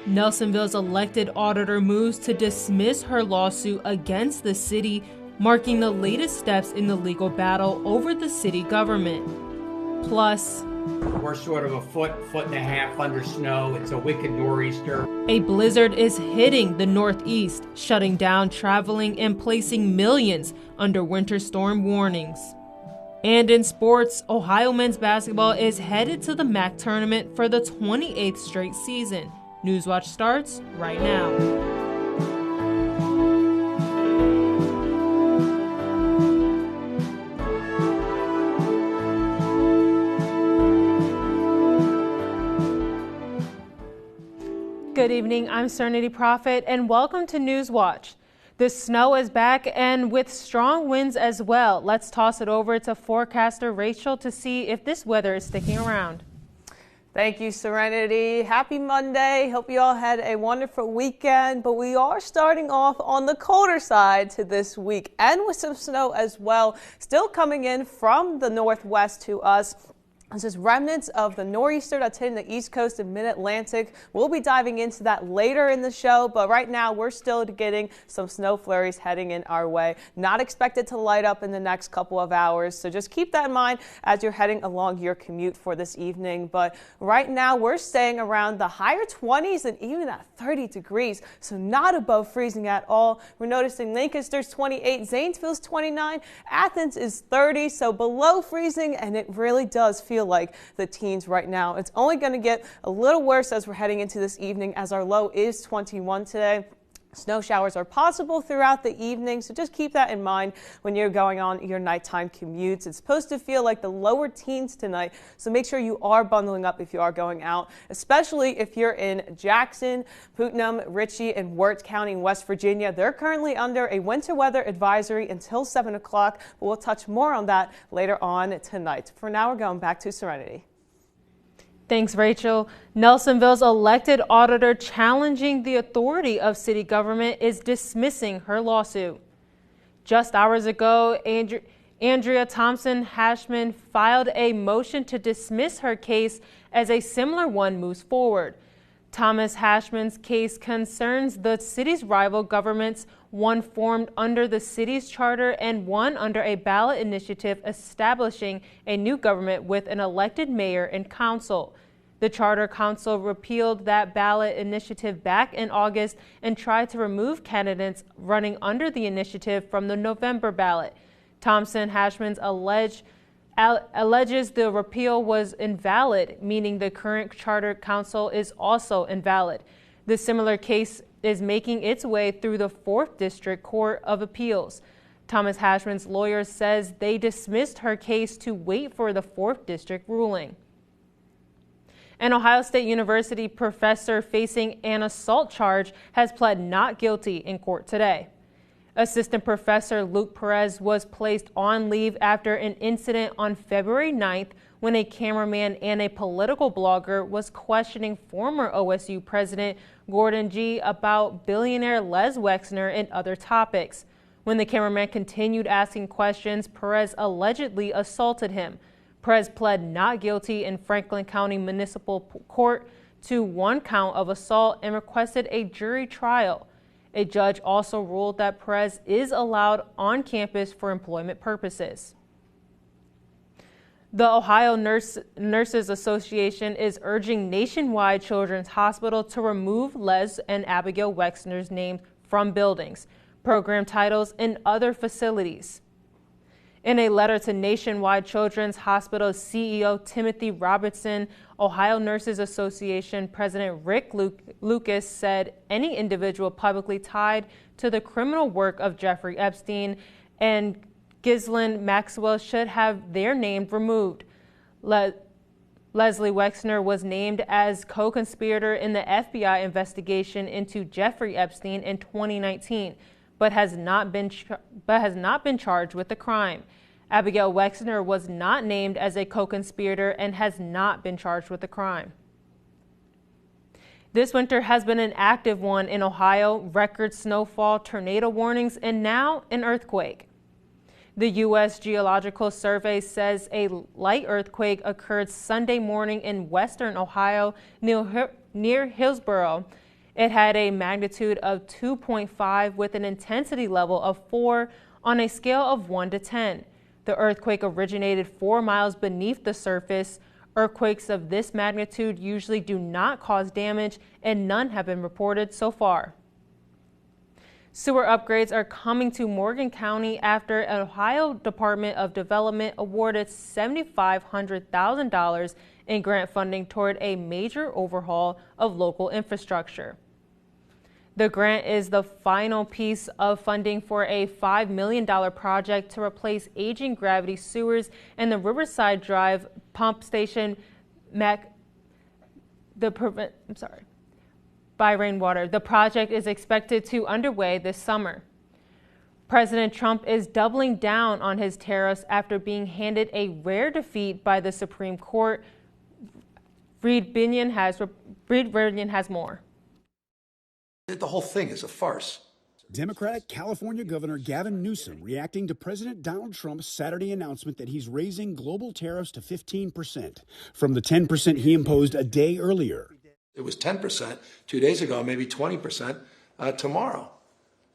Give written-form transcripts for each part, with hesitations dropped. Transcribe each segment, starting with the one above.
Nelsonville's elected auditor moves to dismiss her lawsuit against the city, marking the latest steps in the legal battle over the city government. Plus, we're sort of a foot and a half under snow. It's a wicked nor'easter. A blizzard is hitting the Northeast, shutting down traveling and placing millions under winter storm warnings. And in sports, Ohio men's basketball is headed to the MAC tournament for the 28th straight season. Newswatch starts right now. Good evening, I'm Serenity Prophet, and welcome to Newswatch. The snow is back and with strong winds as well. Let's toss it over to forecaster Rachel to see if this weather is sticking around. Thank you, Serenity. Happy Monday. Hope you all had a wonderful weekend, but we are starting off on the colder side to this week and with some snow as well, still coming in from the northwest to us. This is remnants of the nor'easter that's hitting the East Coast and Mid-Atlantic. We'll be diving into that later in the show, but right now we're still getting some snow flurries heading in our way. Not expected to light up in the next couple of hours, so just keep that in mind as you're heading along your commute for this evening. But right now we're staying around the higher 20s and even at 30 degrees, so not above freezing at all. We're noticing Lancaster's 28, Zanesville's 29, Athens is 30, so below freezing, and it really does feel like the teens right now. It's only going to get a little worse as we're heading into this evening, as our low is 21 today. Snow showers are possible throughout the evening, so just keep that in mind when you're going on your nighttime commutes. It's supposed to feel like the lower teens tonight, so make sure you are bundling up if you are going out, especially if you're in Jackson, Putnam, Ritchie, and Wirt County in West Virginia. They're currently under a winter weather advisory until 7 o'clock, but we'll touch more on that later on tonight. For now, we're going back to Serenity. Thanks, Rachel. Nelsonville's elected auditor challenging the authority of city government is dismissing her lawsuit. Just hours ago, Andrea Thompson Hashman filed a motion to dismiss her case as a similar one moves forward. Thomas Hashman's case concerns the city's rival governments, one formed under the city's charter and one under a ballot initiative establishing a new government with an elected mayor and council. The Charter Council repealed that ballot initiative back in August and tried to remove candidates running under the initiative from the November ballot. Thompson Hashman alleges the repeal was invalid, meaning the current Charter Council is also invalid. The similar case is making its way through the 4th District Court of Appeals. Thomas Hashman's lawyer says they dismissed her case to wait for the 4th District ruling. An Ohio State University professor facing an assault charge has pled not guilty in court today. Assistant Professor Luke Perez was placed on leave after an incident on February 9th when a cameraman and a political blogger was questioning former OSU President Gordon G. about billionaire Les Wexner and other topics. When the cameraman continued asking questions, Perez allegedly assaulted him. Perez pled not guilty in Franklin County Municipal Court to one count of assault and requested a jury trial. A judge also ruled that Perez is allowed on campus for employment purposes. The Ohio Nurses Association is urging Nationwide Children's Hospital to remove Les and Abigail Wexner's names from buildings, program titles, and other facilities. In a letter to Nationwide Children's Hospital CEO Timothy Robertson, Ohio Nurses Association President Rick Lucas said any individual publicly tied to the criminal work of Jeffrey Epstein and Ghislaine Maxwell should have their name removed. Leslie Wexner was named as co-conspirator in the FBI investigation into Jeffrey Epstein in 2019, but has not been charged with the crime. Abigail Wexner was not named as a co-conspirator and has not been charged with the crime. This winter has been an active one in Ohio, record snowfall, tornado warnings, and now an earthquake. The U.S. Geological Survey says a light earthquake occurred Sunday morning in western Ohio near Hillsborough. It had a magnitude of 2.5 with an intensity level of 4 on a scale of 1 to 10. The earthquake originated 4 miles beneath the surface. Earthquakes of this magnitude usually do not cause damage, and none have been reported so far. Sewer upgrades are coming to Morgan County after Ohio Department of Development awarded $7,500,000 in grant funding toward a major overhaul of local infrastructure. The grant is the final piece of funding for a $5 million project to replace aging gravity sewers and the Riverside Drive pump station by rainwater. The project is expected to underway this summer. President Trump is doubling down on his tariffs after being handed a rare defeat by the Supreme Court. Reed Binion has more. The whole thing is a farce. Democratic California Governor Gavin Newsom reacting to President Donald Trump's Saturday announcement that he's raising global tariffs to 15% from the 10% he imposed a day earlier. It was 10% 2 days ago, maybe 20% tomorrow.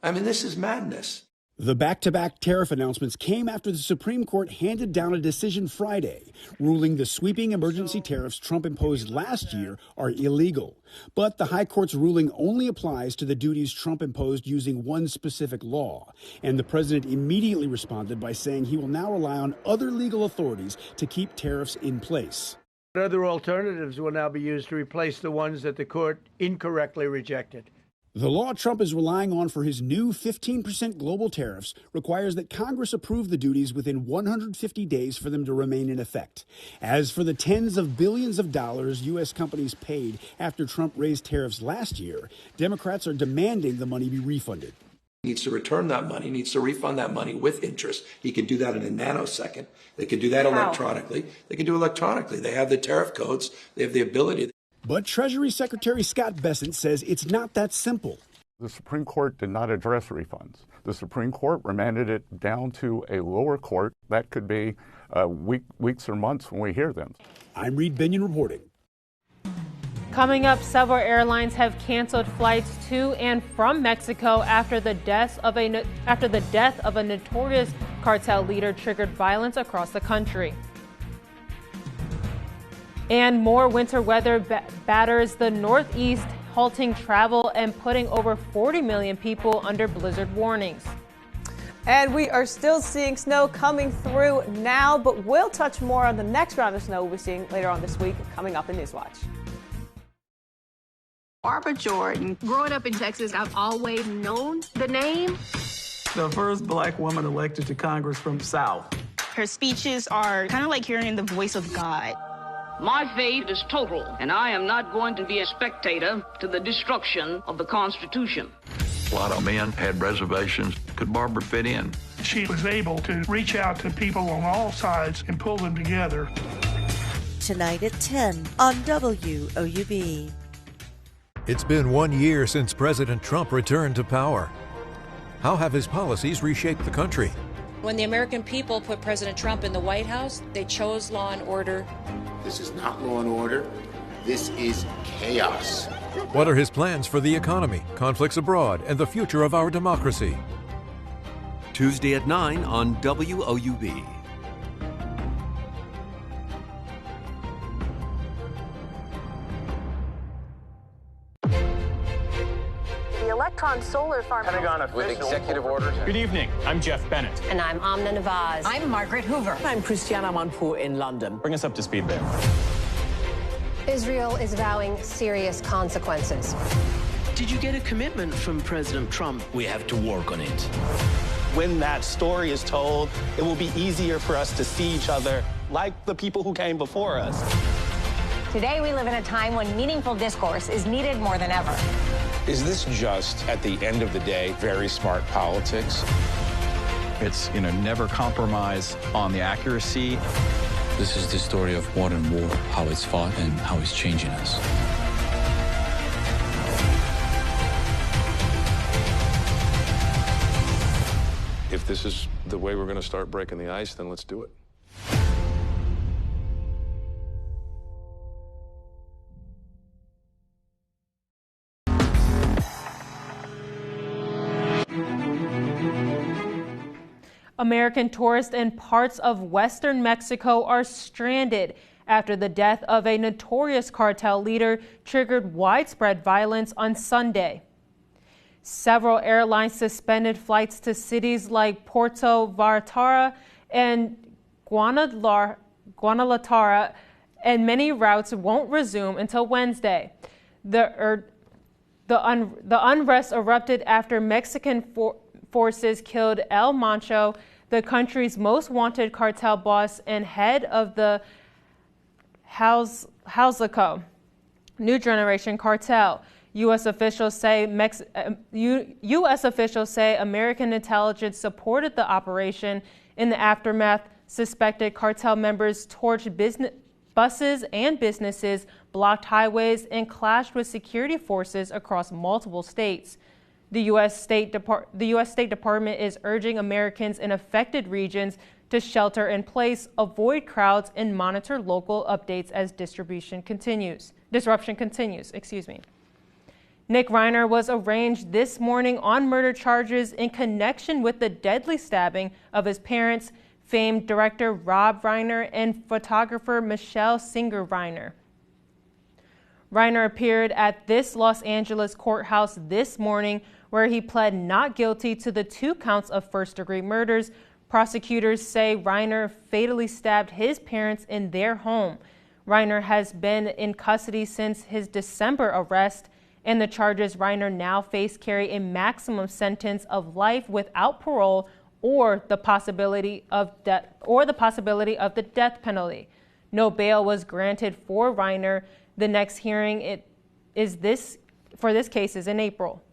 I mean, this is madness. The back-to-back tariff announcements came after the Supreme Court handed down a decision Friday, ruling the sweeping emergency tariffs Trump imposed last year are illegal. But the High Court's ruling only applies to the duties Trump imposed using one specific law. And the president immediately responded by saying he will now rely on other legal authorities to keep tariffs in place. Other alternatives will now be used to replace the ones that the court incorrectly rejected. The law Trump is relying on for his new 15% global tariffs requires that Congress approve the duties within 150 days for them to remain in effect. As for the tens of billions of dollars U.S. companies paid after Trump raised tariffs last year, Democrats are demanding the money be refunded. He needs to return that money, needs to refund that money with interest. He can do that in a nanosecond. They can do that electronically. They can do it electronically. They have the tariff codes. They have the ability. But Treasury Secretary Scott Bessent says it's not that simple. The Supreme Court did not address refunds. The Supreme Court remanded it down to a lower court. That could be weeks or months when we hear them. I'm Reed Binion reporting. Coming up, several airlines have canceled flights to and from Mexico after the death of a notorious cartel leader triggered violence across the country. And more winter weather batters the Northeast, halting travel and putting over 40 million people under blizzard warnings. And we are still seeing snow coming through now, but we'll touch more on the next round of snow we're seeing later on this week coming up in Newswatch. Barbara Jordan. Growing up in Texas, I've always known the name. The first black woman elected to Congress from the South. Her speeches are kind of like hearing the voice of God. My faith is total, and I am not going to be a spectator to the destruction of the Constitution. A lot of men had reservations. Could Barbara fit in? She was able to reach out to people on all sides and pull them together. Tonight at 10 on WOUB. It's been 1 year since President Trump returned to power. How have his policies reshaped the country? When the American people put President Trump in the White House, they chose law and order. This is not law and order. This is chaos. What are his plans for the economy, conflicts abroad, and the future of our democracy? Tuesday at 9 on WOUB. Electron Solar Farm. With executive orders. Good evening. I'm Jeff Bennett. And I'm Amna Nawaz. I'm Margaret Hoover. I'm Christiana Manpour in London. Bring us up to speed there. Israel is vowing serious consequences. Did you get a commitment from President Trump? We have to work on it. When that story is told, it will be easier for us to see each other like the people who came before us. Today we live in a time when meaningful discourse is needed more than ever. Is this just, at the end of the day, very smart politics? It's, never compromise on the accuracy. This is the story of modern war, how it's fought and how it's changing us. If this is the way we're going to start breaking the ice, then let's do it. American tourists in parts of western Mexico are stranded after the death of a notorious cartel leader triggered widespread violence on Sunday. Several airlines suspended flights to cities like Puerto Vallarta and Guadalajara, and many routes won't resume until Wednesday. The unrest erupted after Mexican forces killed El Mancho, the country's most wanted cartel boss and head of the Jalisco New Generation cartel. U.S. officials say American intelligence supported the operation. In the aftermath, suspected cartel members torched buses and businesses, blocked highways, and clashed with security forces across multiple states. The U.S. State Department is urging Americans in affected regions to shelter in place, avoid crowds, and monitor local updates as disruption continues. Nick Reiner was arraigned this morning on murder charges in connection with the deadly stabbing of his parents, famed director Rob Reiner and photographer Michelle Singer Reiner. Reiner appeared at this Los Angeles courthouse this morning, where he pled not guilty to the 2 counts of first-degree murders. Prosecutors say Reiner fatally stabbed his parents in their home. Reiner has been in custody since his December arrest, and the charges Reiner now face carry a maximum sentence of life without parole or the possibility of the death penalty. No bail was granted for Reiner. The next hearing for this case is in April.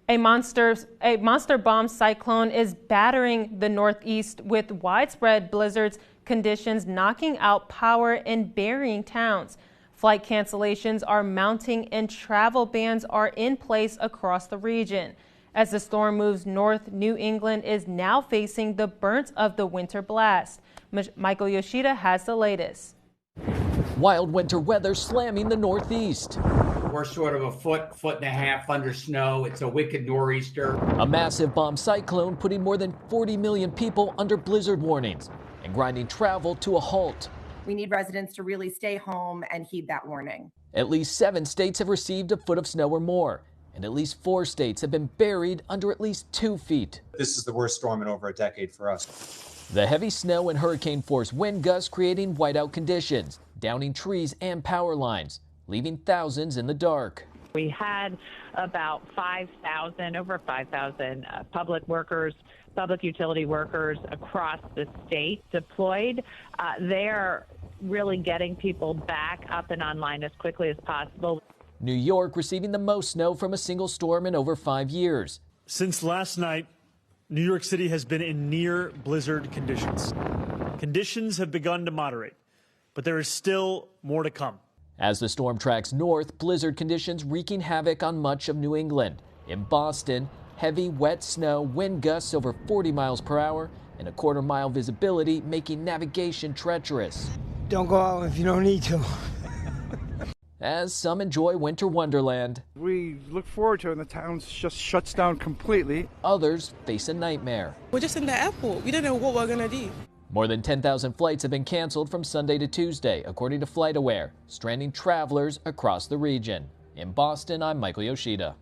A monster bomb cyclone is battering the Northeast with widespread blizzards conditions knocking out power and burying towns. Flight cancellations are mounting and travel bans are in place across the region. As the storm moves north, New England is now facing the brunt of the winter blast. Michael Yoshida has the latest. Wild winter weather slamming the Northeast. We're sort of a foot and a half under snow. It's a wicked nor'easter. A massive bomb cyclone putting more than 40 million people under blizzard warnings and grinding travel to a halt. We need residents to really stay home and heed that warning. At least 7 states have received a foot of snow or more, and at least 4 states have been buried under at least 2 feet. This is the worst storm in over a decade for us. The heavy snow and hurricane-force wind gusts creating whiteout conditions, downing trees and power lines, leaving thousands in the dark. We had about over 5,000 public workers, public utility workers across the state deployed. They're really getting people back up and online as quickly as possible. New York receiving the most snow from a single storm in over 5 years. Since last night, New York City has been in near blizzard conditions. Conditions have begun to moderate, but there is still more to come. As the storm tracks north, blizzard conditions wreaking havoc on much of New England. In Boston, heavy, wet snow, wind gusts over 40 miles per hour, and a quarter-mile visibility making navigation treacherous. Don't go out if you don't need to. As some enjoy winter wonderland, we look forward to it and the town just shuts down completely. Others face a nightmare. We're just in the airport. We don't know what we're going to do. More than 10,000 flights have been canceled from Sunday to Tuesday, according to FlightAware, stranding travelers across the region. In Boston, I'm Michael Yoshida.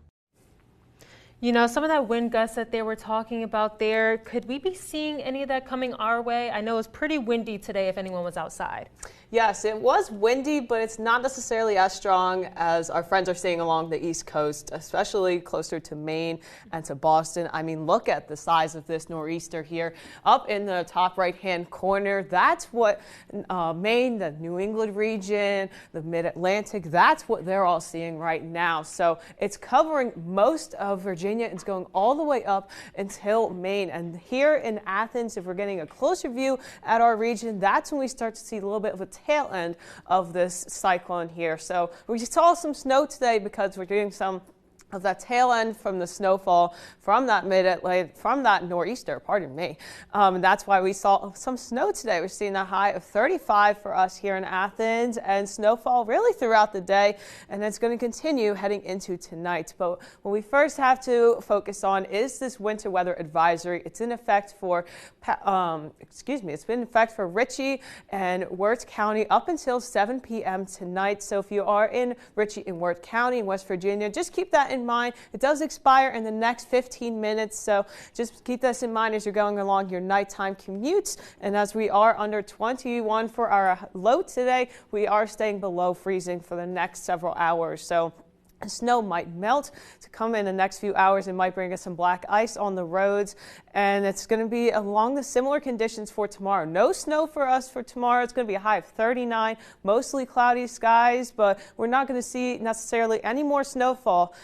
You know, some of that wind gusts that they were talking about there, could we be seeing any of that coming our way? I know it was pretty windy today if anyone was outside. Yes, it was windy, but it's not necessarily as strong as our friends are seeing along the East Coast, especially closer to Maine and to Boston. I mean, look at the size of this nor'easter here up in the top right-hand corner. That's what Maine, the New England region, the Mid-Atlantic, that's what they're all seeing right now. So it's covering most of Virginia. It's going all the way up until Maine. And here in Athens, if we're getting a closer view at our region, that's when we start to see a little bit of a tail end of this cyclone here. So we saw some snow today because we're doing some of that tail end from the snowfall from that nor'easter, pardon me. That's why we saw some snow today. We're seeing a high of 35 for us here in Athens, and snowfall really throughout the day, and it's going to continue heading into tonight. But what we first have to focus on is this winter weather advisory. It's in effect for, it's been in effect for Ritchie and Wirt County up until 7 p.m. tonight. So if you are in Ritchie and Wirt County in West Virginia, just keep that in mind. It does expire in the next 15 minutes, so just keep this in mind as you're going along your nighttime commutes. And as we are under 21 for our low today, we are staying below freezing for the next several hours. So snow might melt to come in the next few hours. It might bring us some black ice on the roads, and it's going to be along the similar conditions for tomorrow. No snow for us for tomorrow. It's going to be a high of 39, mostly cloudy skies, but we're not going to see necessarily any more snowfall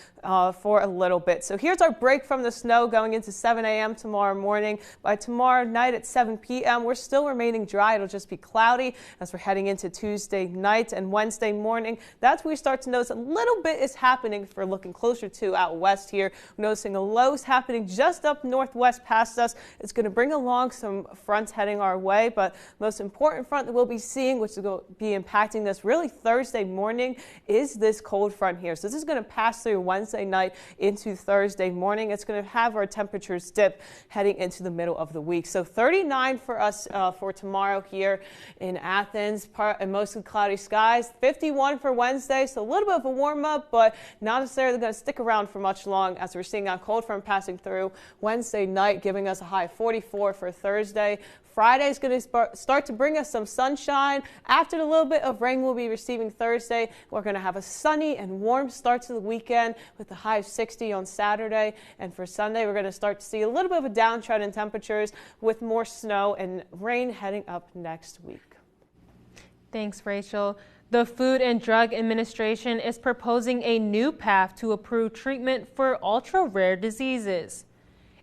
for a little bit. So here's our break from the snow going into 7 a.m. tomorrow morning. By tomorrow night at 7 p.m., we're still remaining dry. It'll just be cloudy as we're heading into Tuesday night and Wednesday morning. That's where we start to notice a little bit is happening if we're looking closer to out west here. We're noticing a low's happening just up northwest past us. It's going to bring along some fronts heading our way, but most important front that we'll be seeing, which is going to be impacting us really Thursday morning, is this cold front here. So this is going to pass through Wednesday night into Thursday morning. It's going to have our temperatures dip heading into the middle of the week. So 39 for us for tomorrow here in Athens, and mostly cloudy skies. 51 for Wednesday, so a little bit of a warm up, but not necessarily going to stick around for much long as we're seeing a cold front passing through Wednesday night, giving us a high of 44 for Thursday. Friday is going to start to bring us some sunshine. After the little bit of rain we'll be receiving Thursday, we're going to have a sunny and warm start to the weekend with a high of 60 on Saturday. And for Sunday, we're going to start to see a little bit of a downtrend in temperatures with more snow and rain heading up next week. Thanks, Rachel. The Food and Drug Administration is proposing a new path to approve treatment for ultra-rare diseases.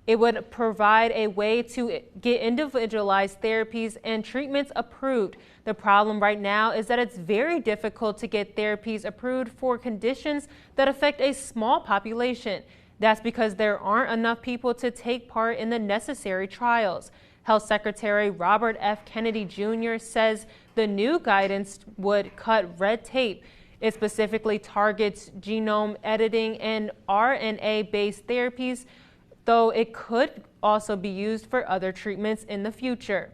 It would provide a way to get individualized therapies and treatments approved. The problem right now is that it's very difficult to get therapies approved for conditions that affect a small population. That's because there aren't enough people to take part in the necessary trials. Health Secretary Robert F. Kennedy Jr. says the new guidance would cut red tape. It specifically targets genome editing and RNA-based therapies, though it could also be used for other treatments in the future.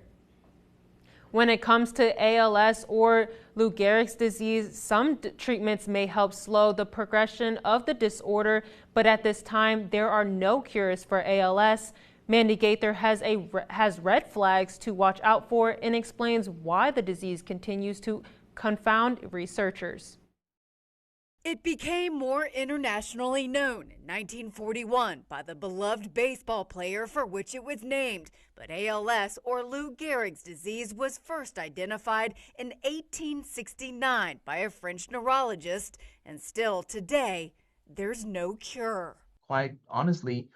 When it comes to ALS or Lou Gehrig's disease, some treatments may help slow the progression of the disorder, but at this time, there are no cures for ALS. Mandy Gaither has red flags to watch out for and explains why the disease continues to confound researchers. It became more internationally known in 1941 by the beloved baseball player for which it was named, but ALS, or Lou Gehrig's disease, was first identified in 1869 by a French neurologist, and still today, there's no cure. Quite honestly,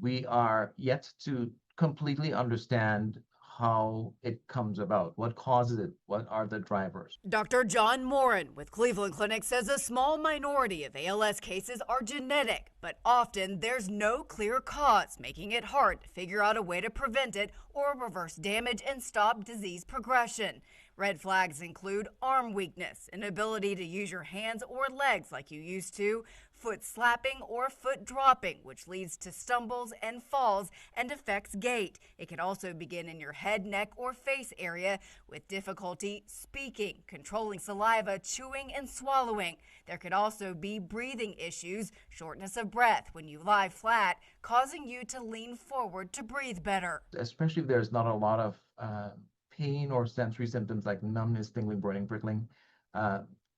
we are yet to completely understand how it comes about, what causes it, what are the drivers. Dr. John Morin with Cleveland Clinic says a small minority of ALS cases are genetic, but often there's no clear cause, making it hard to figure out a way to prevent it or reverse damage and stop disease progression. Red flags include arm weakness, inability to use your hands or legs like you used to, foot slapping or foot dropping, which leads to stumbles and falls and affects gait. It can also begin in your head, neck, or face area with difficulty speaking, controlling saliva, chewing, and swallowing. There could also be breathing issues, shortness of breath when you lie flat, causing you to lean forward to breathe better. Especially if there's not a lot of pain or sensory symptoms like numbness, tingling, burning, prickling,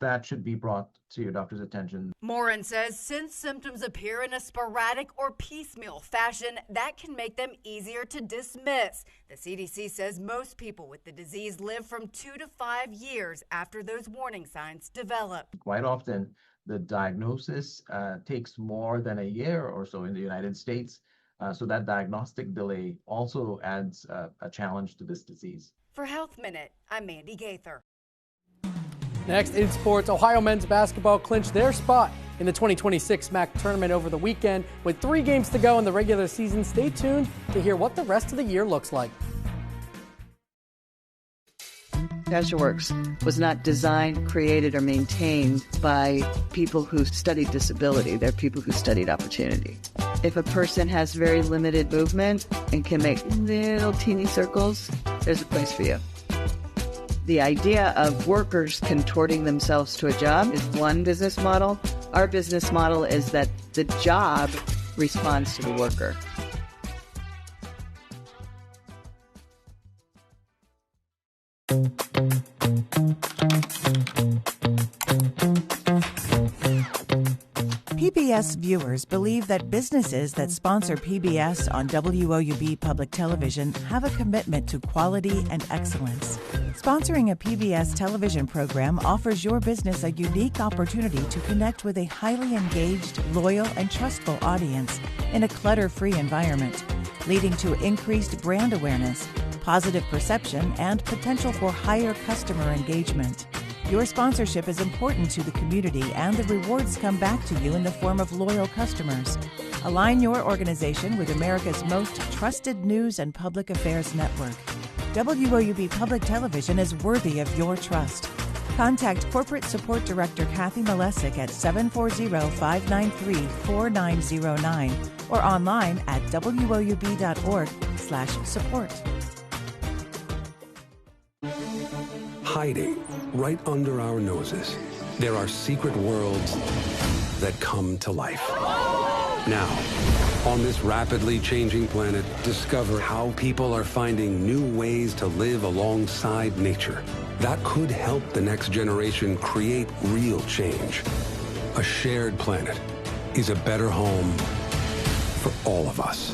that should be brought to your doctor's attention. Morin says since symptoms appear in a sporadic or piecemeal fashion, that can make them easier to dismiss. The CDC says most people with the disease live from 2 to 5 years after those warning signs develop. Quite often, the diagnosis takes more than a year or so in the United States. So that diagnostic delay also adds a challenge to this disease. For Health Minute, I'm Mandy Gaither. Next in sports, Ohio men's basketball clinched their spot in the 2026 MAC tournament over the weekend. With 3 games to go in the regular season, stay tuned to hear what the rest of the year looks like. CasualWorks was not designed, created, or maintained by people who studied disability. They're people who studied opportunity. If a person has very limited movement and can make little teeny circles, there's a place for you. The idea of workers contorting themselves to a job is one business model. Our business model is that the job responds to the worker. PBS viewers believe that businesses that sponsor PBS on WOUB Public Television have a commitment to quality and excellence. Sponsoring a PBS television program offers your business a unique opportunity to connect with a highly engaged, loyal, and trustful audience in a clutter-free environment, leading to increased brand awareness, positive perception, and potential for higher customer engagement. Your sponsorship is important to the community, and the rewards come back to you in the form of loyal customers. Align your organization with America's most trusted news and public affairs network. WOUB Public Television is worthy of your trust. Contact Corporate Support Director Kathy Malesic at 740-593-4909 or online at woub.org/support. Hiding right under our noses, there are secret worlds that come to life. Now, on this rapidly changing planet, discover how people are finding new ways to live alongside nature. That could help the next generation create real change. A shared planet is a better home for all of us.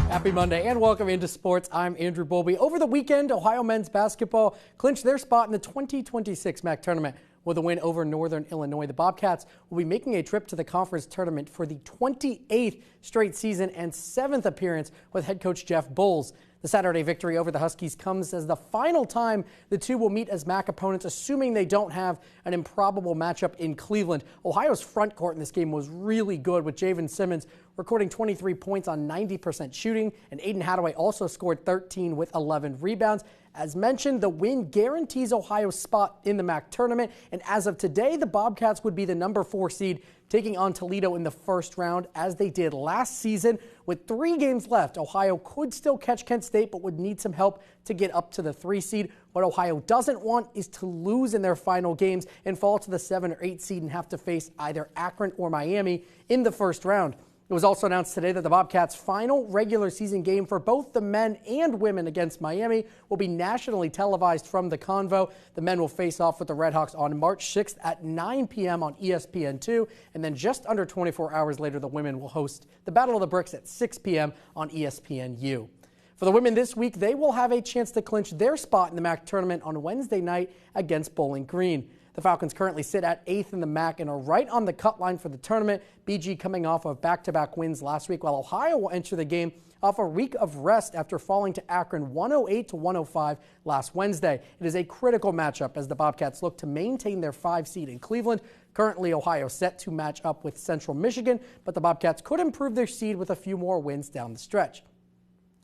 Happy Monday and welcome into sports. I'm Andrew Bowlby. Over the weekend, Ohio men's basketball clinched their spot in the 2026 MAC tournament with a win over Northern Illinois. The Bobcats will be making a trip to the conference tournament for the 28th straight season and 7th appearance with head coach Jeff Bowles. The Saturday victory over the Huskies comes as the final time the two will meet as MAC opponents, assuming they don't have an improbable matchup in Cleveland. Ohio's front court in this game was really good, with Javen Simmons recording 23 points on 90% shooting, and Aiden Hadaway also scored 13 with 11 rebounds. As mentioned, the win guarantees Ohio's spot in the MAC tournament, and as of today, the Bobcats would be the number 4 seed, taking on Toledo in the first round, as they did last season. With 3 games left, Ohio could still catch Kent State, but would need some help to get up to the 3 seed. What Ohio doesn't want is to lose in their final games and fall to the 7 or 8 seed and have to face either Akron or Miami in the first round. It was also announced today that the Bobcats' final regular season game for both the men and women against Miami will be nationally televised from the Convo. The men will face off with the Redhawks on March 6th at 9 p.m. on ESPN2, and then just under 24 hours later, the women will host the Battle of the Bricks at 6 p.m. on ESPNU. For the women this week, they will have a chance to clinch their spot in the MAC tournament on Wednesday night against Bowling Green. The Falcons currently sit at 8th in the MAC and are right on the cut line for the tournament. BG coming off of back-to-back wins last week, while Ohio will enter the game off a week of rest after falling to Akron 108-105 last Wednesday. It is a critical matchup as the Bobcats look to maintain their 5 seed in Cleveland. Currently, Ohio set to match up with Central Michigan, but the Bobcats could improve their seed with a few more wins down the stretch.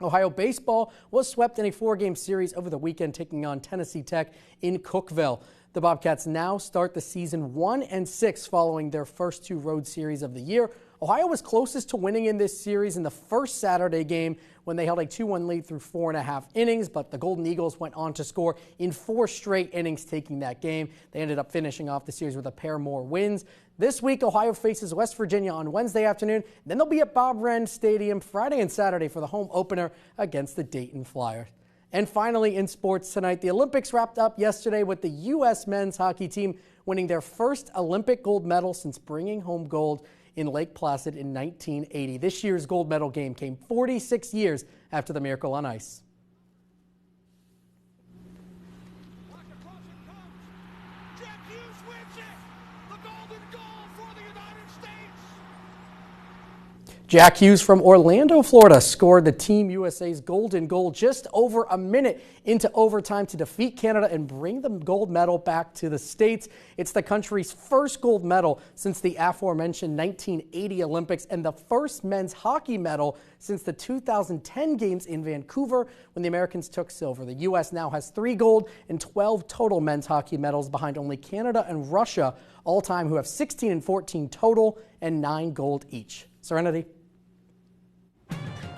Ohio baseball was swept in a 4-game series over the weekend, taking on Tennessee Tech in Cookeville. The Bobcats now start the season 1-6 following their first 2 road series of the year. Ohio was closest to winning in this series in the first Saturday game when they held a 2-1 lead through 4.5 innings, but the Golden Eagles went on to score in 4 straight innings taking that game. They ended up finishing off the series with a pair more wins. This week, Ohio faces West Virginia on Wednesday afternoon. Then they'll be at Bob Wren Stadium Friday and Saturday for the home opener against the Dayton Flyers. And finally, in sports tonight, the Olympics wrapped up yesterday with the U.S. men's hockey team winning their first Olympic gold medal since bringing home gold in Lake Placid in 1980. This year's gold medal game came 46 years after the Miracle on Ice. Jack Hughes from Orlando, Florida, scored the Team USA's golden goal just over a minute into overtime to defeat Canada and bring the gold medal back to the States. It's the country's first gold medal since the aforementioned 1980 Olympics and the first men's hockey medal since the 2010 games in Vancouver when the Americans took silver. The U.S. now has 3 gold and 12 total men's hockey medals behind only Canada and Russia all time, who have 16 and 14 total and 9 gold each. Serenity.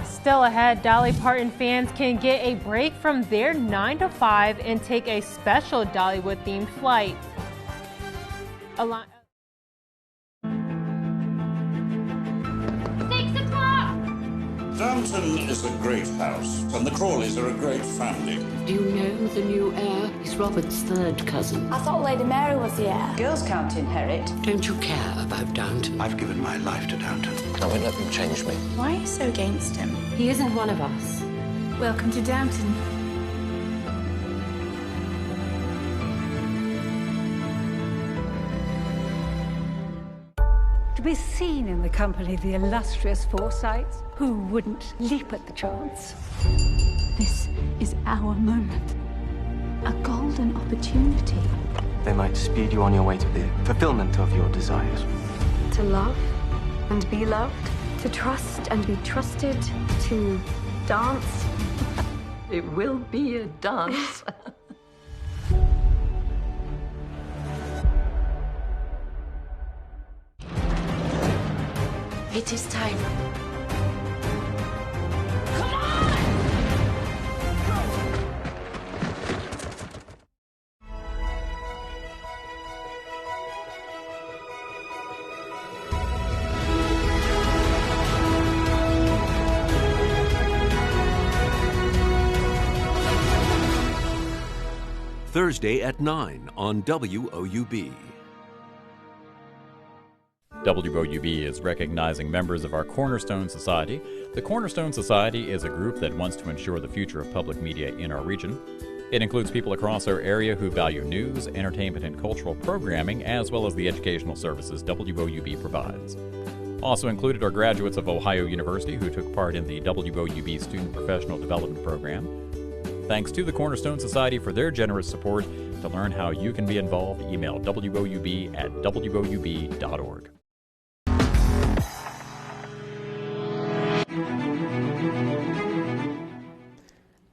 Still ahead, Dolly Parton fans can get a break from their 9 to 5 and take a special Dollywood-themed flight. Downton is a great house, and the Crawleys are a great family. Do you know the new heir? He's Robert's third cousin. I thought Lady Mary was the heir. Girls can't inherit. Don't you care about Downton? I've given my life to Downton. I won't let them change me. Why are you so against him? He isn't one of us. Welcome to Downton. To be seen in the company of the illustrious Forsytes, who wouldn't leap at the chance? This is our moment. A golden opportunity. They might speed you on your way to the fulfillment of your desires. To love and be loved. To trust and be trusted. To dance. It will be a dance. It is time. Come on! Thursday at 9 on WOUB. WOUB is recognizing members of our Cornerstone Society. The Cornerstone Society is a group that wants to ensure the future of public media in our region. It includes people across our area who value news, entertainment, and cultural programming, as well as the educational services WOUB provides. Also included are graduates of Ohio University who took part in the WOUB Student Professional Development Program. Thanks to the Cornerstone Society for their generous support. To learn how you can be involved, email woub@woub.org.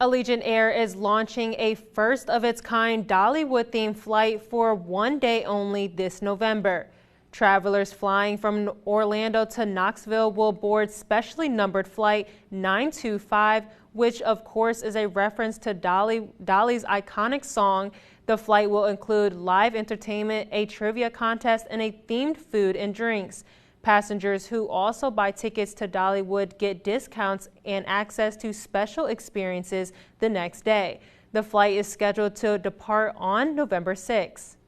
Allegiant Air is launching a first-of-its-kind Dollywood-themed flight for one day only this November. Travelers flying from Orlando to Knoxville will board specially numbered flight 925, which of course is a reference to Dolly's iconic song. The flight will include live entertainment, a trivia contest, and a themed food and drinks. Passengers who also buy tickets to Dollywood get discounts and access to special experiences the next day. The flight is scheduled to depart on November 6th.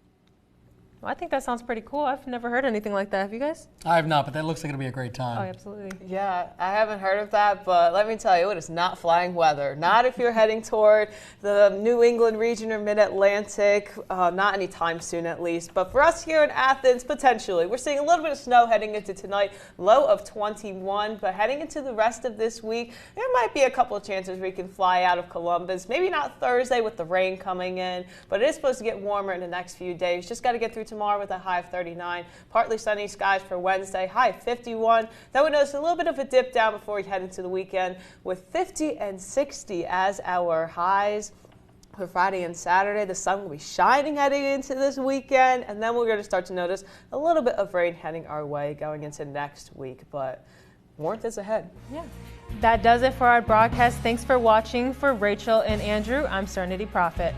Well, I think that sounds pretty cool. I've never heard anything like that. Have you guys? I have not, but that looks like it'll be a great time. Oh, absolutely. Yeah, I haven't heard of that, but let me tell you, it is not flying weather. Not if you're heading toward the New England region or mid-Atlantic, not anytime soon at least. But for us here in Athens, potentially. We're seeing a little bit of snow heading into tonight, low of 21, but heading into the rest of this week, there might be a couple of chances we can fly out of Columbus. Maybe not Thursday with the rain coming in, but it is supposed to get warmer in the next few days. Just got to get through tomorrow with a high of 39. Partly sunny skies for Wednesday, high of 51. Then we notice a little bit of a dip down before we head into the weekend with 50 and 60 as our highs. For Friday and Saturday, the sun will be shining heading into this weekend, and then we're going to start to notice a little bit of rain heading our way going into next week, but warmth is ahead. Yeah. That does it for our broadcast. Thanks for watching. For Rachel and Andrew, I'm Serenity Prophet.